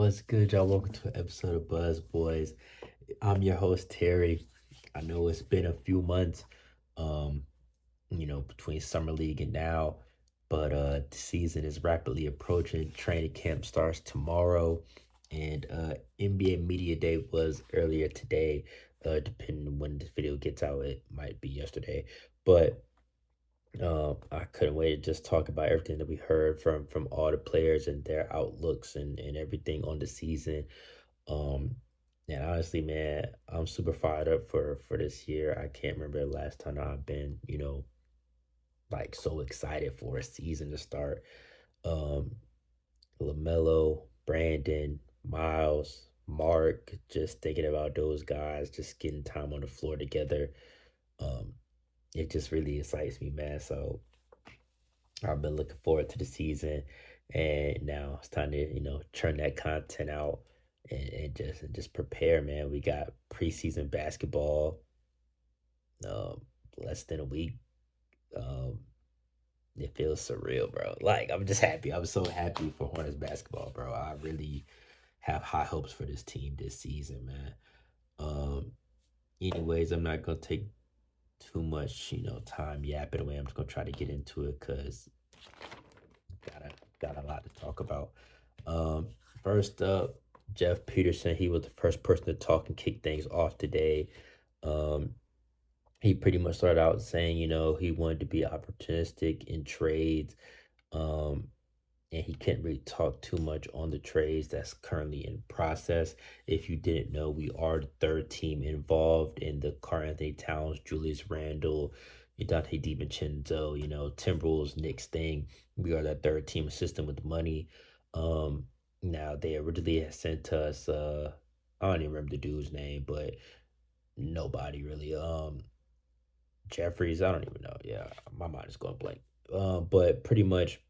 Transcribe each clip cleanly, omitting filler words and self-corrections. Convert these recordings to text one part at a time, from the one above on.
What's good, y'all? Welcome to an episode of Buzz Boys. I'm your host, Terry. I know it's been a few months, um, between summer league and now, but the season is rapidly approaching. Training camp starts tomorrow, and NBA Media Day was earlier today. Depending on when this video gets out, it might be yesterday, but I couldn't wait to just talk about everything that we heard from all the players and their outlooks and everything on the season. Um, and honestly, man, I'm super fired up for this year. I can't remember the last time I've been, like so excited for a season to start. Um, LaMelo, Brandon, Miles, Mark, just thinking about those guys, just getting time on the floor together. Um, it just really excites me, man. So I've been looking forward to the season, and now it's time to churn that content out and just prepare, man. We got preseason basketball, um, less than a week. Um, it feels surreal, bro. Like I'm just happy. I'm so happy for Hornets basketball, bro. I really have high hopes for this team this season, man. Um, anyways, I'm not gonna take too much, time yapping away. I'm just gonna try to get into it because got got a lot to talk about. Um, First up, Jeff Peterson. He was the first person to talk and kick things off today. Um, he pretty much started out saying, he wanted to be opportunistic in trades. Um, and he can't really talk too much on the trades that's currently in process. If you didn't know, we are the third team involved in the Karl Anthony Towns, Julius Randle, Dante DiVincenzo, Timberwolves, Knicks thing. We are that third team assistant with money. Um, Now they originally had sent us I don't even remember the dude's name, but nobody really. Jeffries, I don't even know. Yeah, my mind is going blank. But pretty much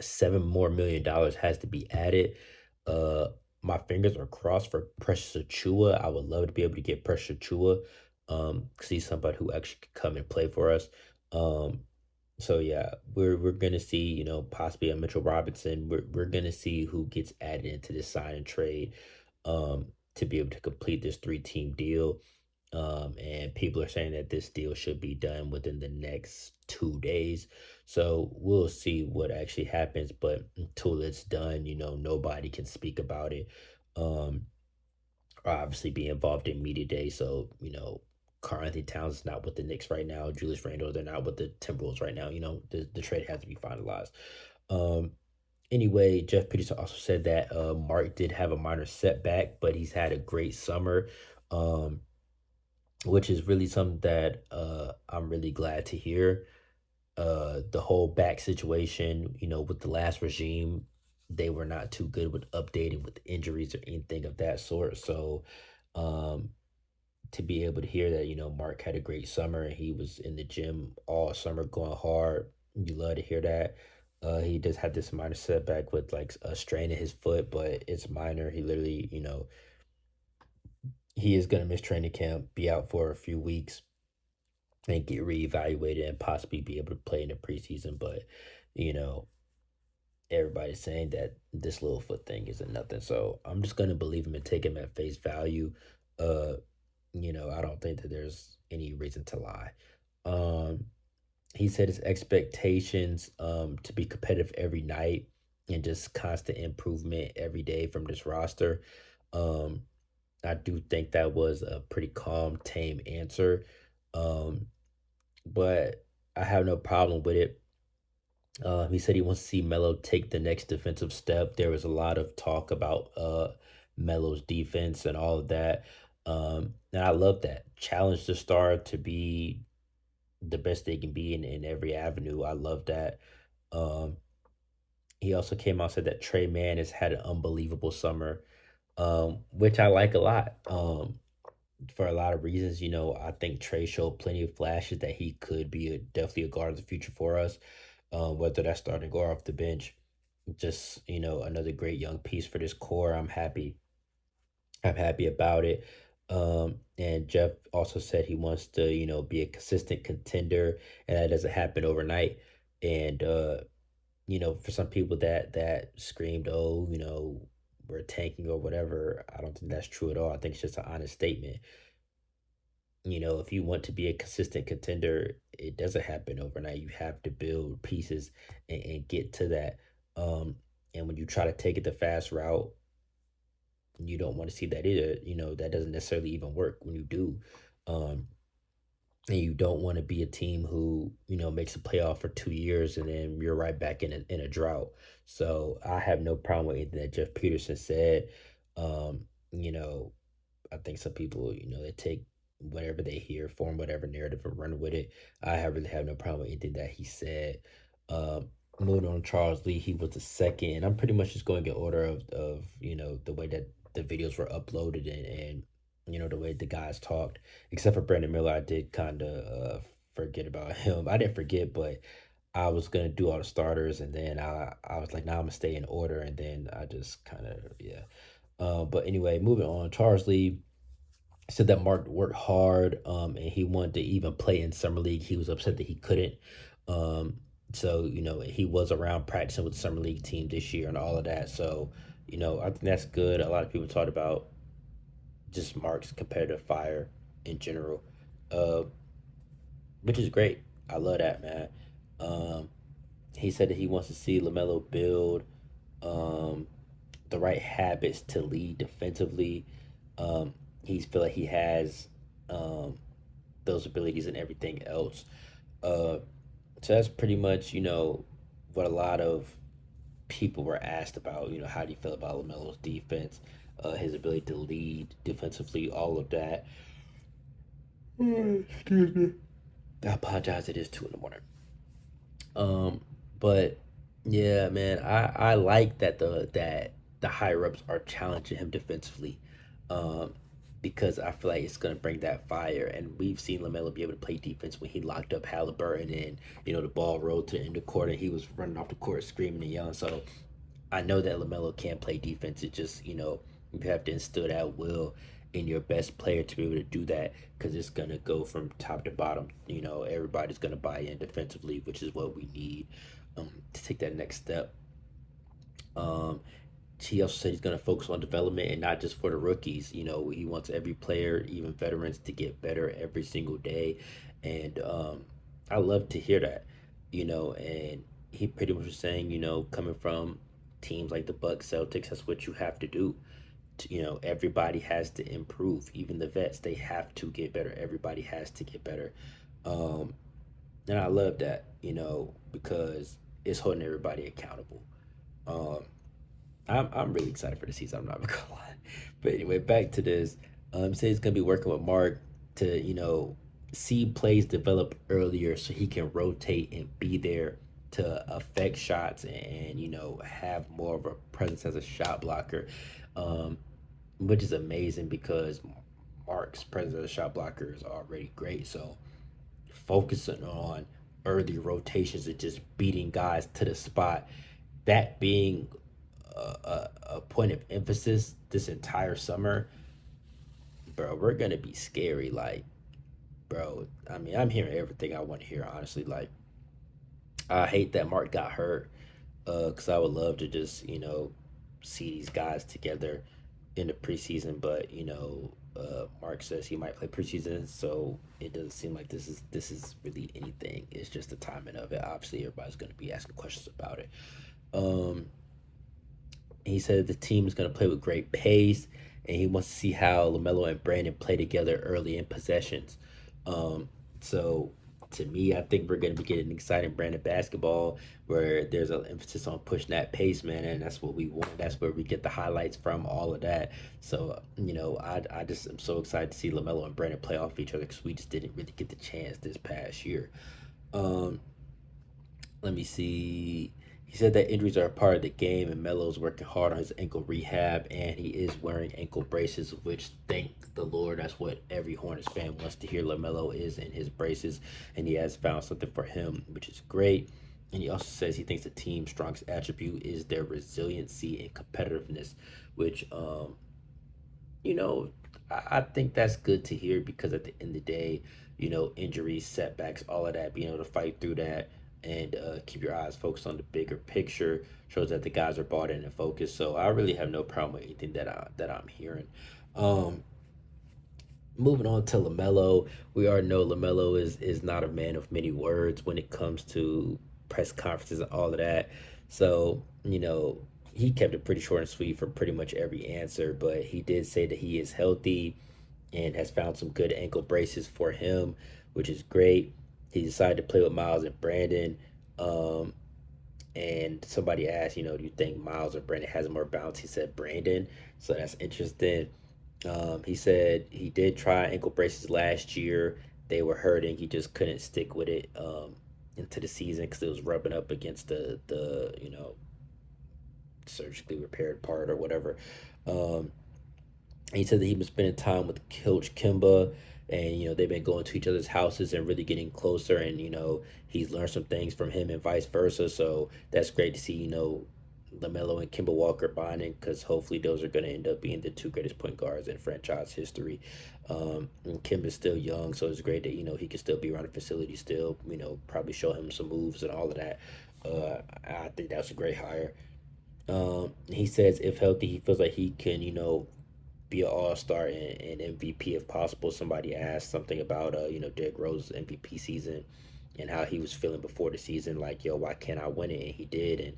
$7 more million has to be added. Uh, my fingers are crossed for Precious Achua. I would love to be able to get Precious Achua. See somebody who actually could come and play for us. Um, so yeah, we're gonna see, possibly a Mitchell Robinson. We're gonna see who gets added into this sign and trade, to be able to complete this three-team deal. And people are saying that this deal should be done within the next 2 days. So we'll see what actually happens. But until it's done, nobody can speak about it. Um, or obviously be involved in media day. So, Karl Anthony Towns is not with the Knicks right now. Julius Randle, they're not with the Timberwolves right now. The trade has to be finalized. Um, Anyway, Jeff Peterson also said that Mark did have a minor setback, but he's had a great summer. Um, which is really something that I'm really glad to hear. The whole back situation, with the last regime, they were not too good with updating with injuries or anything of that sort. So, um, to be able to hear that, Mark had a great summer and he was in the gym all summer going hard, you love to hear that. He does have this minor setback with like a strain in his foot, but it's minor. He literally, he is going to miss training camp, be out for a few weeks and get reevaluated and possibly be able to play in the preseason. But, you know, everybody's saying that this little foot thing isn't nothing. So I'm just gonna believe him and take him at face value. Uh, I don't think that there's any reason to lie. Um, he said his expectations to be competitive every night and just constant improvement every day from this roster. Um, I do think that was a pretty calm, tame answer. Um, but I have no problem with it. He said he wants to see Melo take the next defensive step. There was a lot of talk about Melo's defense and all of that. And I love that. Challenge the star to be the best they can be in every avenue. I love that. Um, he also came out and said that Trey Man has had an unbelievable summer, which I like a lot. For a lot of reasons. I think Trey showed plenty of flashes that he could be definitely a guard of the future for us, whether that's starting or off the bench. Just, another great young piece for this core. I'm happy. I'm happy about it. And Jeff also said he wants to, be a consistent contender, and that doesn't happen overnight. And for some people that screamed, oh, we're tanking or whatever. I don't think that's true at all. I think it's just an honest statement. If you want to be a consistent contender, it doesn't happen overnight. You have to build pieces and get to that. Um, and when you try to take it the fast route, you don't want to see that either. That doesn't necessarily even work when you do. Um, and you don't want to be a team who makes a playoff for 2 years and then you're right back in a drought. So I have no problem with anything that Jeff Peterson said. Um, you know, I think some people, they take whatever they hear, form whatever narrative and run with it. Really have no problem with anything that he said. Um, Moving on, Charles Lee, he was the second, and I'm pretty much just going in order of the way that the videos were uploaded and the way the guys talked. Except for Brandon Miller, I did kind of forget about him. I didn't forget, but I was gonna do all the starters, and then I was like, nah, I'm gonna stay in order, and then I just kind of yeah. But anyway, moving on, Charles Lee said that Mark worked hard, and he wanted to even play in summer league. He was upset that he couldn't. Um, so he was around practicing with the summer league team this year and all of that. So I think that's good. A lot of people talked about just Mark's competitive fire in general, uh, which is great. I love that, man. Um, he said that he wants to see LaMelo build um, the right habits to lead defensively. Um, he feel like he has um, those abilities and everything else. Uh, so that's pretty much what a lot of people were asked about. How do you feel about Lamelo's defense, his ability to lead defensively, all of that. Excuse me. I apologize. It is 2 in the morning. Um, but yeah, man, I like that the higher ups are challenging him defensively, um, because I feel like it's gonna bring that fire. And we've seen Lamelo be able to play defense when he locked up Halliburton and the ball rolled to the end of the court and he was running off the court screaming and yelling. So I know that LaMelo can play defense. It just, you have to instill that will in your best player to be able to do that because it's going to go from top to bottom. Everybody's going to buy in defensively, which is what we need to take that next step. Um, he also said he's going to focus on development and not just for the rookies. He wants every player, even veterans, to get better every single day. And I love to hear that, and he pretty much was saying, coming from teams like the Bucks, Celtics, that's what you have to do. Everybody has to improve. Even the vets, they have to get better. Everybody has to get better. Um, and I love that, because it's holding everybody accountable. Um, I'm really excited for the season. I'm not gonna lie. But anyway, back to this. Say he's gonna be working with Mark to see plays develop earlier so he can rotate and be there to affect shots and have more of a presence as a shot blocker, um, which is amazing because Mark's presence as a shot blocker is already great. So focusing on early rotations and just beating guys to the spot, that being a point of emphasis this entire summer, bro, we're gonna be scary. Like, bro, I mean, I'm hearing everything I want to hear, honestly. Like, I hate that Mark got hurt, because I would love to just, see these guys together in the preseason, but, Mark says he might play preseason, so it doesn't seem like this is really anything. It's just the timing of it. Obviously, everybody's gonna be asking questions about it. Um, he said the team is going to play with great pace, and he wants to see how Lamelo and Brandon play together early in possessions. Um, so, to me, I think we're going to be getting exciting Brandon basketball where there's an emphasis on pushing that pace, man, and that's what we want. That's where we get the highlights from, all of that. So, I just am so excited to see Lamelo and Brandon play off each other because we just didn't really get the chance this past year. Um, Let me see. He said that injuries are a part of the game, and Melo's working hard on his ankle rehab, and he is wearing ankle braces, which thank the Lord, that's what every Hornets fan wants to hear. LaMelo is in his braces, and he has found something for him, which is great. And he also says he thinks the team's strongest attribute is their resiliency and competitiveness, which you know, I think that's good to hear because at the end of the day, injuries, setbacks, all of that, being able to fight through that and keep your eyes focused on the bigger picture. Shows that the guys are bought in and focused. So I really have no problem with anything that I'm hearing. Um, Moving on to LaMelo, we already know LaMelo is not a man of many words when it comes to press conferences and all of that. So he kept it pretty short and sweet for pretty much every answer. But he did say that he is healthy and has found some good ankle braces for him, which is great. He decided to play with Miles and Brandon. Um, and somebody asked, do you think Miles or Brandon has more bounce? He said Brandon. So that's interesting. He said he did try ankle braces last year. They were hurting. He just couldn't stick with it into the season because it was rubbing up against the surgically repaired part or whatever. Um, he said that he was spending time with Coach Kimba, and they've been going to each other's houses and really getting closer. And he's learned some things from him and vice versa. So that's great to see. Lamelo and Kimba Walker bonding because hopefully those are going to end up being the two greatest point guards in franchise history. And Kimba's still young, so it's great that he can still be around the facility still. Probably show him some moves and all of that. I think that's a great hire. He says if healthy, he feels like he can be an all star and MVP if possible. Somebody asked something about Derrick Rose's MVP season and how he was feeling before the season, like, yo, why can't I win it? And he did. And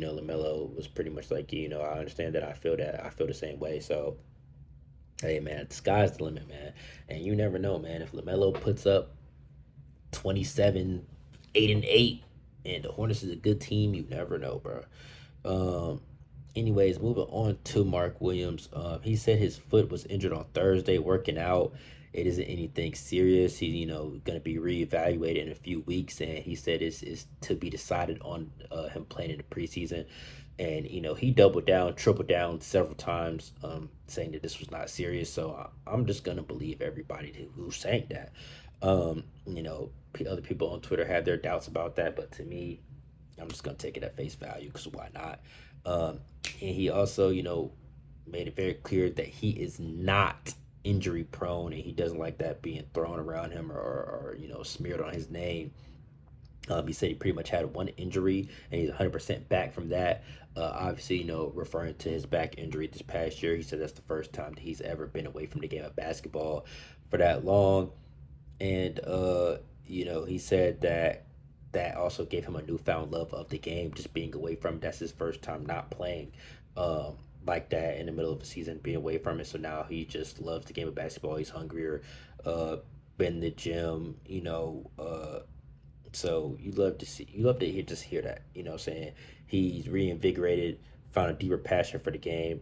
LaMelo was pretty much like, I understand that. I feel the same way. So hey, man, the sky's the limit, man. And you never know, man. If LaMelo puts up 27, 8-8, and the Hornets is a good team, you never know, bro. Um, Anyways, moving on to Mark Williams. He said his foot was injured on Thursday working out. It isn't anything serious. He's going to be reevaluated in a few weeks, and he said it's to be decided on him playing in the preseason. And he doubled down, tripled down several times, saying that this was not serious. So I'm just gonna believe everybody who's saying that. Other people on Twitter had their doubts about that, but to me, I'm just gonna take it at face value because why not? And he also, made it very clear that he is not injury prone and he doesn't like that being thrown around him or smeared on his name. He said he pretty much had one injury and he's 100% back from that. Obviously, referring to his back injury this past year, he said that's the first time that he's ever been away from the game of basketball for that long. And he said that also gave him a newfound love of the game, just being away from it. That's his first time not playing um, like that in the middle of the season, being away from it. So now he just loves the game of basketball. He's hungrier, been in the gym, so you love to hear that, what I'm saying. He's reinvigorated, found a deeper passion for the game.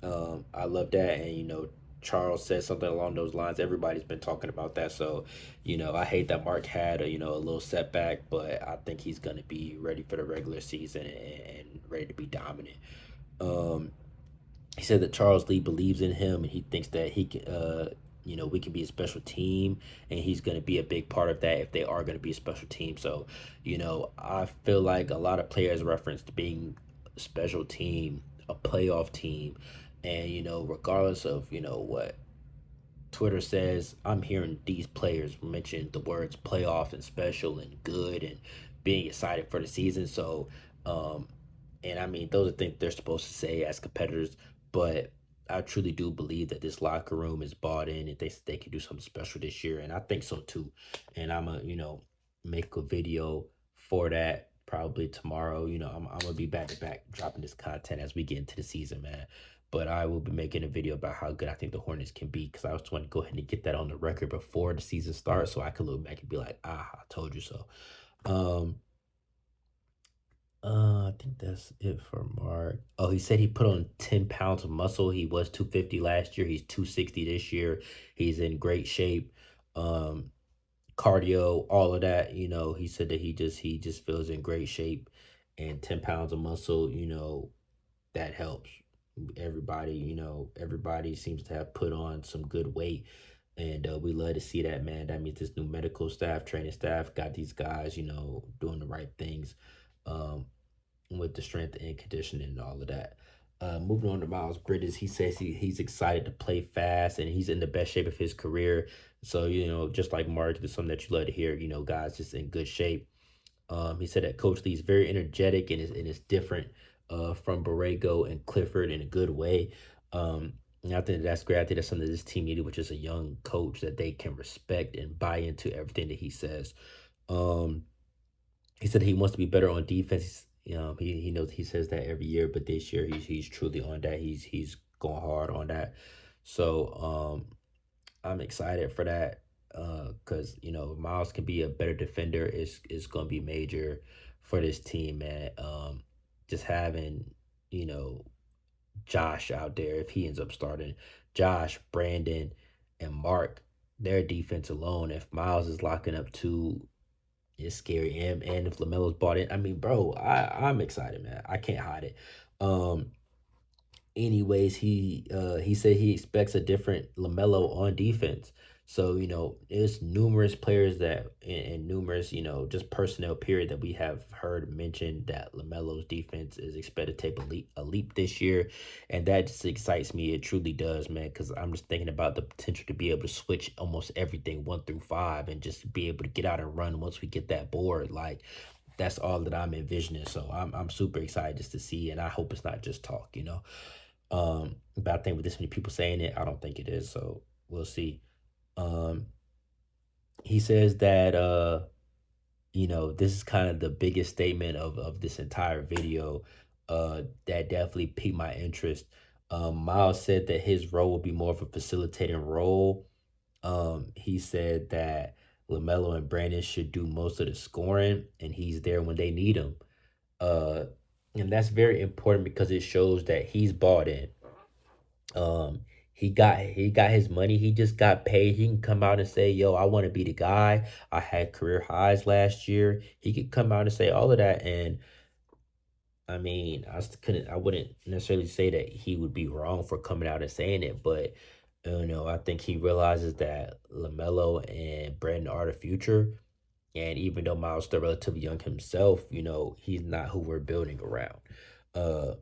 I love that, and Charles said something along those lines. Everybody's been talking about that, so I hate that Mark had a little setback, but I think he's gonna be ready for the regular season and ready to be dominant. Um, he said that Charles Lee believes in him, and he thinks that he can, we can be a special team, and he's going to be a big part of that if they are going to be a special team. So, I feel like a lot of players referenced being a special team, a playoff team, and regardless of what Twitter says, I'm hearing these players mention the words playoff and special and good and being excited for the season. So, and I mean, those are things they're supposed to say as competitors, but I truly do believe that this locker room is bought in and thinks that they can do something special this year. And I think so too. And I'm going to, make a video for that probably tomorrow. I'm going to be back to back dropping this content as we get into the season, man. But I will be making a video about how good I think the Hornets can be because I was trying to go ahead and get that on the record before the season starts so I could look back and be like, I told you so. Um, I think that's it for Mark. Oh, he said he put on 10 pounds of muscle. He was 250 last year. He's 260 this year. He's in great shape. Um, Cardio, all of that, he said that he just feels in great shape and 10 pounds of muscle, that helps. Everybody seems to have put on some good weight. And we love to see that, man. That means this new medical staff, training staff, got these guys, doing the right things. Um, with the strength and conditioning and all of that. Moving on to Miles Bridges, he says he's excited to play fast and he's in the best shape of his career. So, just like Mark, it's something that you love to hear, guys just in good shape. He said that Coach Lee is very energetic and is different from Borrego and Clifford in a good way. And I think that's great. I think that's something this team needed, which is a young coach that they can respect and buy into everything that he says. Um, he said he wants to be better on defense. He knows he says that every year, but this year he's truly on that. He's going hard on that. So I'm excited for that because Miles can be a better defender. Is going to be major for this team, man. Just having you know Josh out there if he ends up starting, Josh, Brandon, and Mark. Their defense alone, if Miles is locking up two, it's scary. And if LaMelo's bought in, I mean, bro, I'm excited, man. I can't hide it. Um, anyways, he said he expects a different LaMelo on defense. So there's numerous players that and numerous just personnel period that we have heard mentioned that LaMelo's defense is expected to take a leap this year, and that just excites me. It truly does, man. Because I'm just thinking about the potential to be able to switch almost everything 1 through 5 and just be able to get out and run once we get that board. Like that's all that I'm envisioning. So I'm super excited just to see, and I hope it's not just talk. But I think with this many people saying it, I don't think it is. So we'll see. Um, he says that this is kind of the biggest statement of this entire video. That definitely piqued my interest. Miles said that his role will be more of a facilitating role. He said that LaMelo and Brandon should do most of the scoring, and he's there when they need him. Uh, and that's very important because it shows that he's bought in. Um, he got his money. He just got paid. He can come out and say, "Yo, I want to be the guy. I had career highs last year." He could come out and say all of that, and I mean, I wouldn't necessarily say that he would be wrong for coming out and saying it, but I think he realizes that Lamelo and Brandon are the future, and even though Miles still relatively young himself, he's not who we're building around. Uh,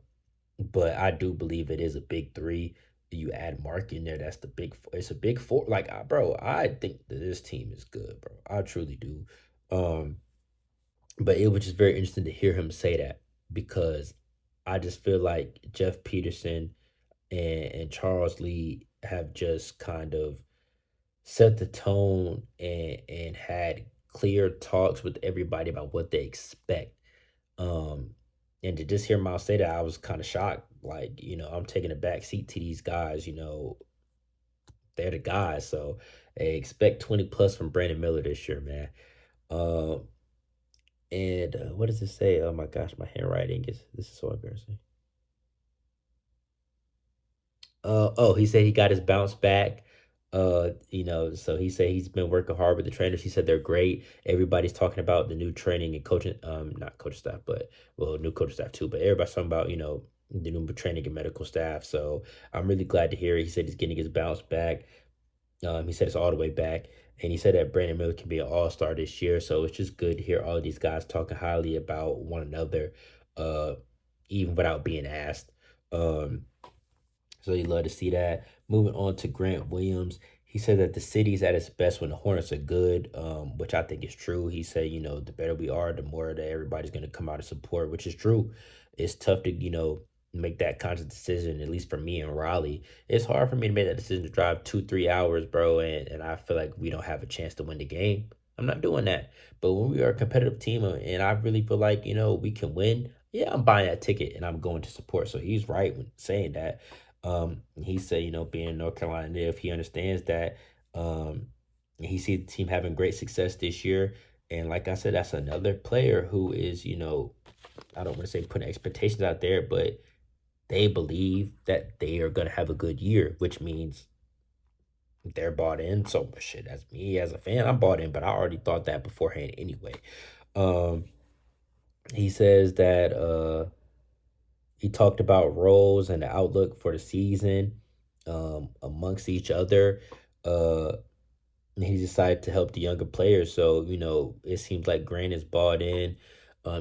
but I do believe it is a big three. You add Mark in there, that's the it's a big four. Like, bro, I think that this team is good, bro. I truly do. Um, but it was just very interesting to hear him say that because I just feel like Jeff Peterson and Charles Lee have just kind of set the tone and had clear talks with everybody about what they expect. Um, and to just hear Miles say that, I was kind of shocked. Like, I'm taking a back seat to these guys. They're the guys. So hey, expect 20 plus from Brandon Miller this year, man. Um, and what does it say? Oh my gosh, my handwriting is this is so embarrassing. Oh, he said he got his bounce back. So he said he's been working hard with the trainers. He said they're great. Everybody's talking about the new training and coaching, not coach staff, but well, new coach staff too. But everybody's talking about, the new training and medical staff. So I'm really glad to hear. He said he's getting his bounce back. He said it's all the way back. And he said that Brandon Miller can be an all-star this year. So it's just good to hear all of these guys talking highly about one another, uh, even without being asked. Um, so you love to see that. Moving on to Grant Williams, he said that the city's at its best when the Hornets are good, which I think is true. He said, the better we are, the more that everybody's going to come out and support, which is true. It's tough to, make that conscious decision, at least for me in Raleigh. It's hard for me to make that decision to drive 2, 3 hours, bro, and I feel like we don't have a chance to win the game. I'm not doing that. But when we are a competitive team and I really feel like, we can win, yeah, I'm buying that ticket and I'm going to support. So he's right when saying that. He said, being in North Carolina native, he understands that. He sees the team having great success this year. And like I said, that's another player who is, I don't want to say putting expectations out there, but they believe that they are going to have a good year, which means they're bought in. So shit, as me as a fan, I'm bought in, but I already thought that beforehand anyway. Um, he says that he talked about roles and the outlook for the season amongst each other. Uh, and he decided to help the younger players. So, it seems like Grant is bought in.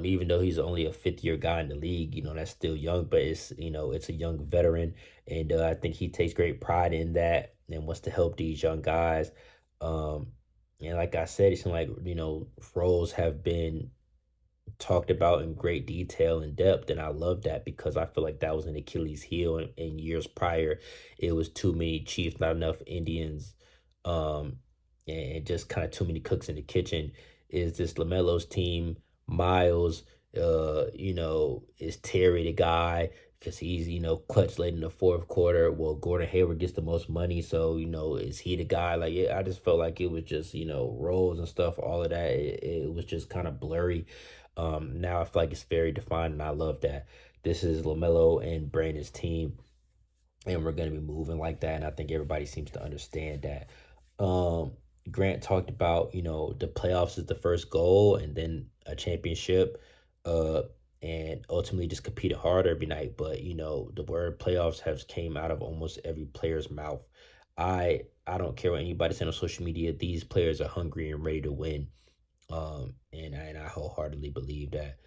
Even though he's only a fifth year guy in the league, that's still young, but it's a young veteran. And I think he takes great pride in that and wants to help these young guys. Um, and like I said, it seems like, roles have been talked about in great detail and depth, and I love that because I feel like that was an Achilles heel in years prior. It was too many Chiefs, not enough Indians, um, and just kind of too many cooks in the kitchen. Is this LaMelo's team? Miles, is Terry the guy? Because he's, clutch late in the fourth quarter. Well, Gordon Hayward gets the most money, so is he the guy? Like, yeah, I just felt like it was just roles and stuff, all of that. It was just kind of blurry. Now I feel like it's very defined, and I love that. This is LaMelo and Brandon's team, and we're going to be moving like that. And I think everybody seems to understand that. Um, Grant talked about, the playoffs is the first goal, and then a championship, uh, and ultimately just competed hard every night. But the word playoffs has came out of almost every player's mouth. I don't care what anybody said on social media. These players are hungry and ready to win. And I wholeheartedly believe that.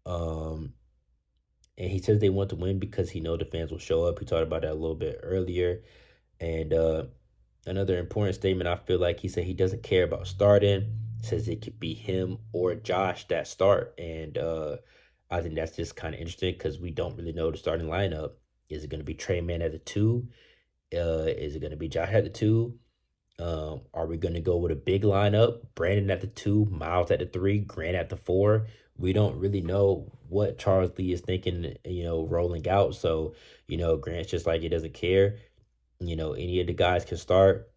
Um, and he says they want to win because he know the fans will show up. He talked about that a little bit earlier. And another important statement, I feel like he said he doesn't care about starting. Says it could be him or Josh that start. And I think that's just kind of interesting because we don't really know the starting lineup. Is it going to be Trey Man at the two? Is it going to be Josh at the two? Are we going to go with a big lineup? Brandon at the two, Miles at the three, Grant at the four. We don't really know what Charles Lee is thinking, rolling out. So, Grant's just like he doesn't care. Any of the guys can start.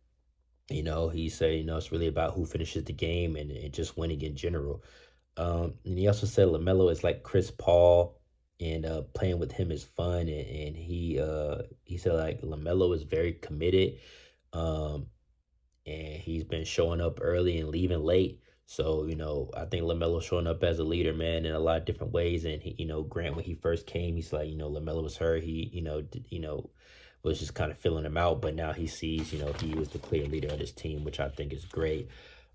He said, it's really about who finishes the game and just winning in general. And he also said LaMelo is like Chris Paul, and playing with him is fun. And he said like LaMelo is very committed. Um, and he's been showing up early and leaving late. So, I think LaMelo showing up as a leader, man, in a lot of different ways. And he, Grant, when he first came, he's like, LaMelo was hurt. He, was just kind of filling him out. But now he sees, he was the clear leader of this team, which I think is great.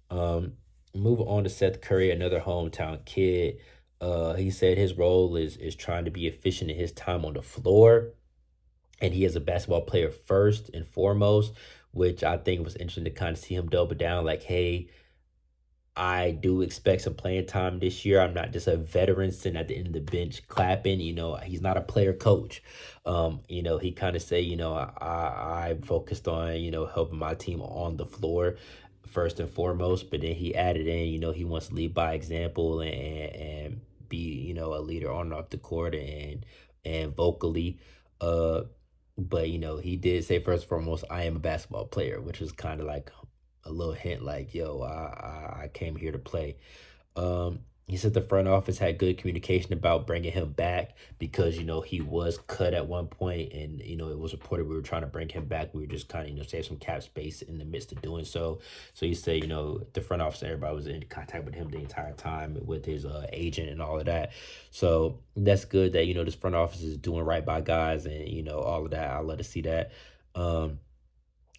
Um, Moving on to Seth Curry, another hometown kid. He said his role is trying to be efficient in his time on the floor, and he is a basketball player first and foremost, which I think was interesting to kind of see him double down. Like, hey, I do expect some playing time this year. I'm not just a veteran sitting at the end of the bench clapping. He's not a player coach. He kind of say, I focused on, helping my team on the floor first and foremost. But then he added in, he wants to lead by example and be, a leader on and off the court and vocally. Uh, but he did say first and foremost, I am a basketball player, which was kind of like a little hint like, yo, I came here to play. He said the front office had good communication about bringing him back because, he was cut at one point and, it was reported we were trying to bring him back. We were just kind of, save some cap space in the midst of doing so. So he said, the front office, everybody was in contact with him the entire time with his agent and all of that. So that's good that, this front office is doing right by guys and, all of that. I love to see that.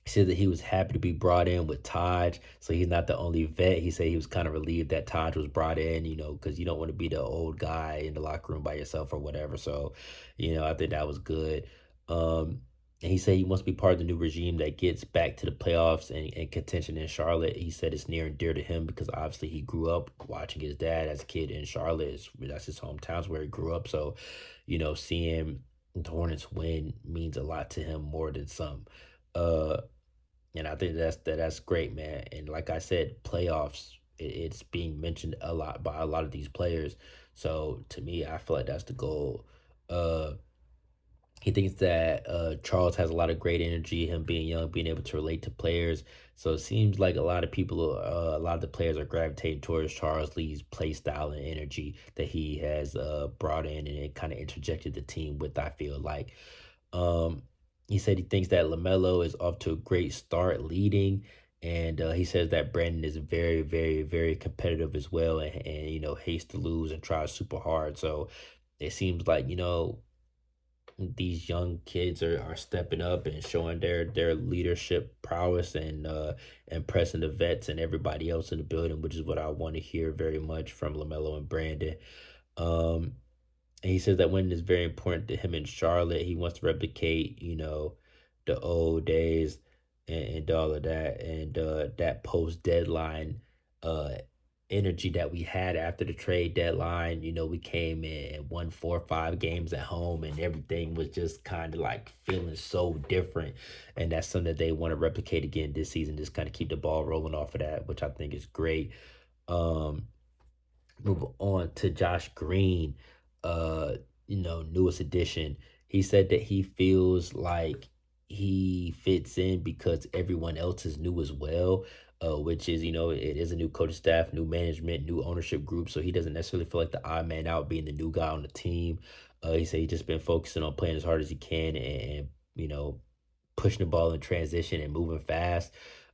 He said that he was happy to be brought in with Taj, so he's not the only vet. He said he was kind of relieved that Taj was brought in, because you don't want to be the old guy in the locker room by yourself or whatever. So, I think that was good. And he said he wants to be part of the new regime that gets back to the playoffs and contention in Charlotte. He said it's near and dear to him because obviously he grew up watching his dad as a kid in Charlotte. That's his hometown, where he grew up. So, seeing the Hornets win means a lot to him more than some. Uh, and I think that's great, man. And like I said, playoffs, it's being mentioned a lot by a lot of these players. So to me, I feel like that's the goal. Uh, he thinks that Charles has a lot of great energy, him being young, being able to relate to players. So it seems like a lot of the players are gravitating towards Charles Lee's play style and energy that he has brought in and it kind of interjected the team with, I feel like. Um, he said he thinks that LaMelo is off to a great start leading. And he says that Brandon is very, very, very competitive as well and hates to lose and tries super hard. So it seems like, these young kids are stepping up and showing their leadership prowess and impressing the vets and everybody else in the building, which is what I want to hear very much from LaMelo and Brandon. Um, and he says that winning is very important to him in Charlotte. He wants to replicate, the old days and all of that, and that post deadline uh energy that we had after the trade deadline. We came in and won 4 or 5 games at home, and everything was just kind of like feeling so different. And that's something that they want to replicate again this season. Just kind of keep the ball rolling off of that, which I think is great. Um, Move on to Josh Green, uh, newest addition. He said that he feels like he fits in because everyone else is new as well, which is, it is a new coaching staff, new management, new ownership group. So he doesn't necessarily feel like the odd man out being the new guy on the team. He said he's just been focusing on playing as hard as he can and pushing the ball in transition and moving fast,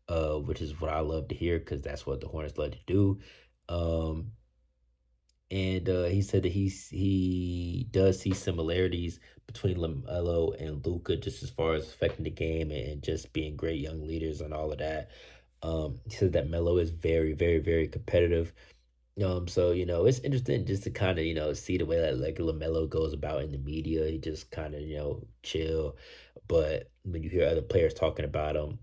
which is what I love to hear because that's what the Hornets love to do. Um, and he said that he does see similarities between LaMelo and Luca just as far as affecting the game and just being great young leaders and all of that. He said that Melo is very, very, very competitive. So it's interesting just to kind of see the way that like LaMelo goes about in the media. He just kind of chill, but when you hear other players talking about him,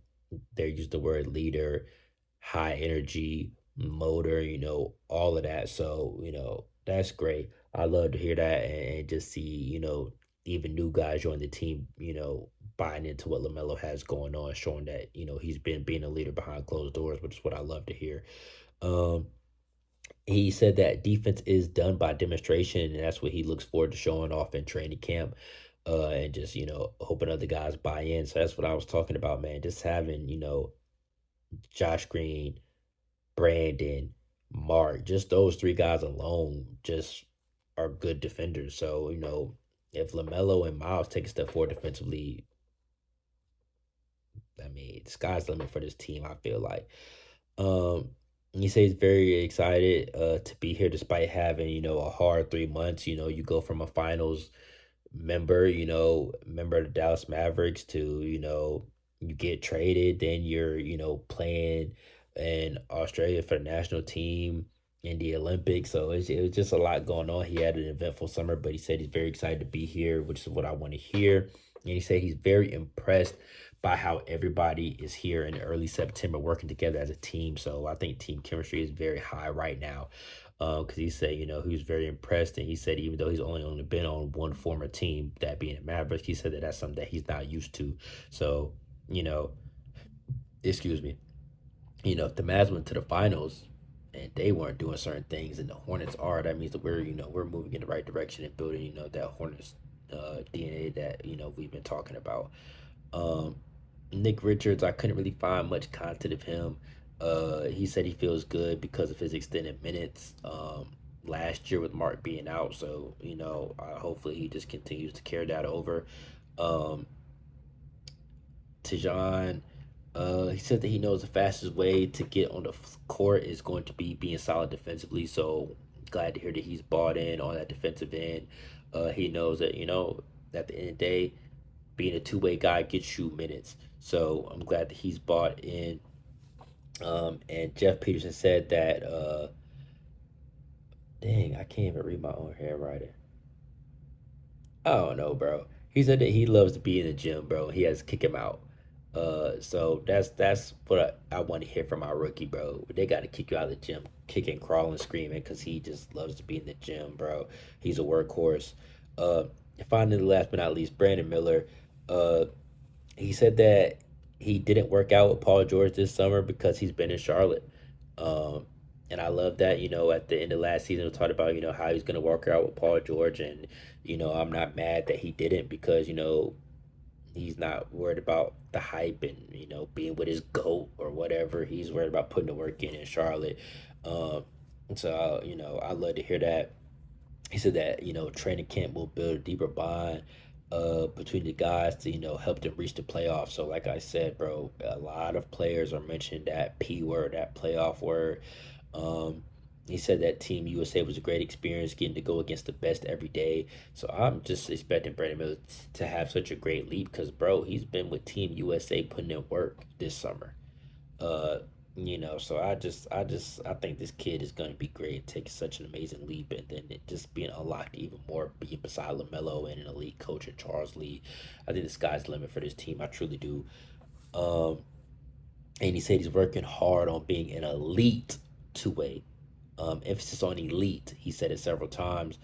they use the word leader, high energy, motor, all of that. So that's great. I love to hear that and just see even new guys join the team. Buying into what LaMelo has going on, showing that he's been being a leader behind closed doors, which is what I love to hear. Um, he said that defense is done by demonstration, and that's what he looks forward to showing off in training camp. And just, hoping other guys buy in. So that's what I was talking about, man. Just having, Josh Green, Brandon, Mark, just those three guys alone just are good defenders. So, if LaMelo and Miles take a step forward defensively, I mean, the sky's the limit for this team, I feel like. Um, he says he's very excited to be here despite having, a hard 3 months. You go from a finals member of the Dallas Mavericks to, you get traded, then you're, playing in Australia for the national team in the Olympics. So it was just a lot going on. He had an eventful summer, but he said he's very excited to be here, which is what I want to hear. And he said he's very impressed by how everybody is here in early September working together as a team. So I think team chemistry is very high right now. Because he said, he was very impressed, and he said even though he's only been on one former team, that being the Mavericks, he said that that's something that he's not used to. So, you know, excuse me, if the Mavs went to the finals and they weren't doing certain things, and the Hornets are, that means that we're moving in the right direction and building, that Hornets DNA that we've been talking about. Um, Nick Richards, I couldn't really find much content of him. He said he feels good because of his extended minutes last year with Mark being out. So, hopefully he just continues to carry that over. Um, Tidjane, he said that he knows the fastest way to get on the court is going to be being solid defensively. So, glad to hear that he's bought in on that defensive end. He knows that, at the end of the day, being a two-way guy gets you minutes. So I'm glad that he's bought in. And Jeff Peterson said that, dang, I can't even read my own handwriting. I don't know, bro. He said that he loves to be in the gym, bro. He has to kick him out. So that's what I want to hear from our rookie, bro. They got to kick you out of the gym, kicking, crawling, screaming, because he just loves to be in the gym, bro. He's a workhorse. Uh, Finally, last but not least, Brandon Miller. Uh, he said that he didn't work out with Paul George this summer because he's been in Charlotte. Um, and I love that, at the end of last season, we talked about, how he's going to work out with Paul George. And, I'm not mad that he didn't because, he's not worried about the hype and, being with his GOAT or whatever. He's worried about putting the work in Charlotte. Um, so, I love to hear that. He said that training camp will build a deeper bond between the guys to help them reach the playoffs. So like I said, bro, a lot of players are mentioning that P word, that playoff word. Um, he said that Team USA was a great experience getting to go against the best every day. So I'm just expecting Brandon Miller to have such a great leap because, bro, he's been with Team USA putting in work this summer. Uh, so I think this kid is gonna be great, taking such an amazing leap, and then it just being unlocked even more, being beside Lamelo and an elite coach and Charles Lee. I think the sky's the limit for this team. I truly do. Um, and he said he's working hard on being an elite two way. Emphasis on elite. He said it several times.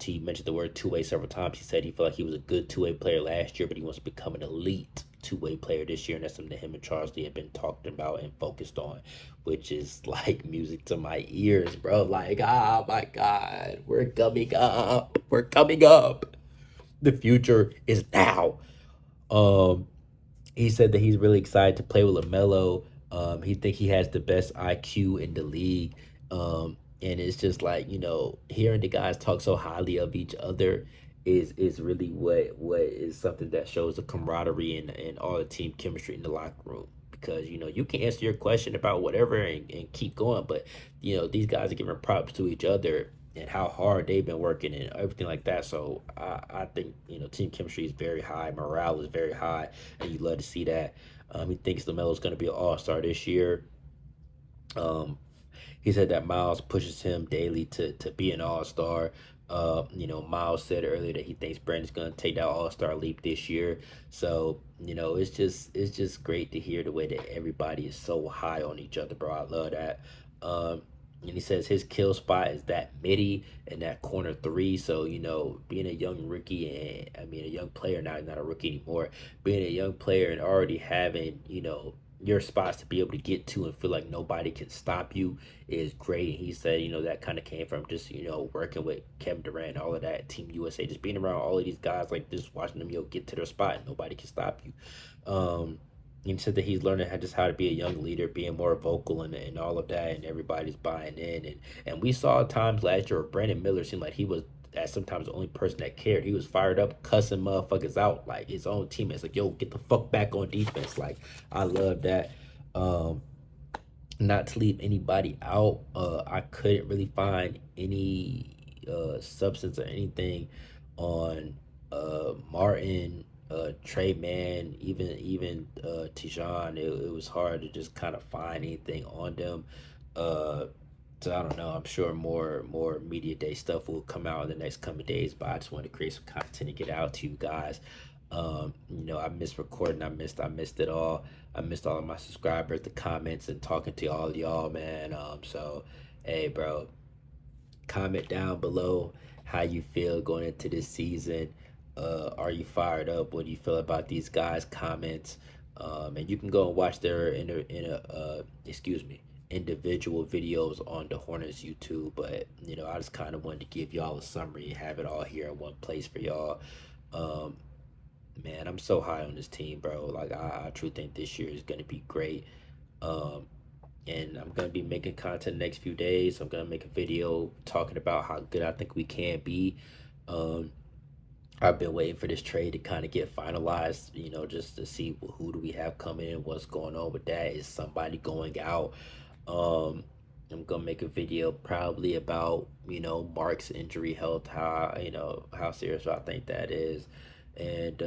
He mentioned the word two-way several times. He said he felt like he was a good two-way player last year, but he wants to become an elite two-way player this year, and that's something that him and Charles Lee have been talking about and focused on, which is like music to my ears, bro. Like, oh my God, we're coming up. We're coming up. The future is now. Um, he said that he's really excited to play with LaMelo. He think he has the best IQ in the league. And it's just like, hearing the guys talk so highly of each other is really what is something that shows the camaraderie and all the team chemistry in the locker room. Because you can answer your question about whatever and keep going, but these guys are giving props to each other and how hard they've been working and everything like that. So I think team chemistry is very high, morale is very high, and you love to see that. He thinks LaMelo's going to be an all-star this year. Um, he said that Miles pushes him daily to be an all-star. Miles said earlier that he thinks Brandon's gonna take that all-star leap this year. So, it's just great to hear the way that everybody is so high on each other, bro. I love that. And he says his kill spot is that midi and that corner three. So, being a young rookie and I mean a young player now, he's not a rookie anymore, being a young player and already having, your spots to be able to get to and feel like nobody can stop you is great. And he said, that kind of came from just, working with Kevin Durant, all of that, Team USA, just being around all of these guys, like just watching them, get to their spot and nobody can stop you. He said that he's learning how to be a young leader, being more vocal and all of that, and everybody's buying in. And we saw times last year where Brandon Miller seemed like he was at sometimes the only person that cared. He was fired up, cussing motherfuckers out, like his own teammates, like, yo, get the fuck back on defense. Like, I love that. Um, Not to leave anybody out, I couldn't really find any substance or anything on Martin, Trey Man, even Tidjane. It was hard to just kind of find anything on them. Uh, so I don't know. I'm sure more media day stuff will come out in the next coming days. But I just wanted to create some content and get out to you guys. I missed recording. I missed it all. I missed all of my subscribers, the comments, and talking to all of y'all, man. So hey, bro, comment down below how you feel going into this season. Are you fired up? What do you feel about these guys' comments? And you can go and watch their excuse me, individual videos on the Hornets YouTube. But I just kind of wanted to give y'all a summary and have it all here in one place for y'all. Um, Man, I'm so high on this team, bro. Like I truly think this year is gonna be great. Um, and I'm gonna be making content the next few days. I'm gonna make a video talking about how good I think we can be. Um, I've been waiting for this trade to kind of get finalized, just to see who do we have coming in, what's going on with that. Is somebody going out? Um, I'm gonna make a video probably about, Mark's injury health, how serious I think that is. And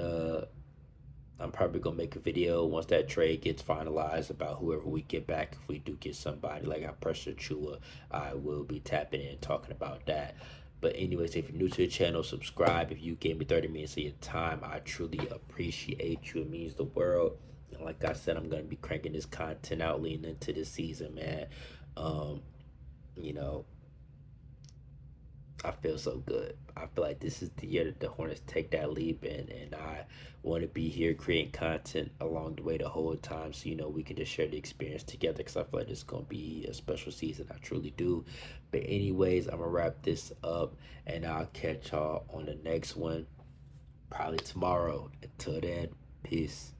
I'm probably gonna make a video once that trade gets finalized about whoever we get back. If we do get somebody like our pressure Chua, I will be tapping in and talking about that. But anyways, if you're new to the channel, subscribe. If you gave me 30 minutes of your time, I truly appreciate you. It means the world. And like I said, I'm gonna be cranking this content out leading into this season, man. Um, you know, I feel so good. I feel like this is the year that the Hornets take that leap, and I want to be here creating content along the way the whole time, so we can just share the experience together. Because I feel like this is gonna be a special season. I truly do. But anyways, I'm gonna wrap this up, and I'll catch y'all on the next one, probably tomorrow. Until then, peace.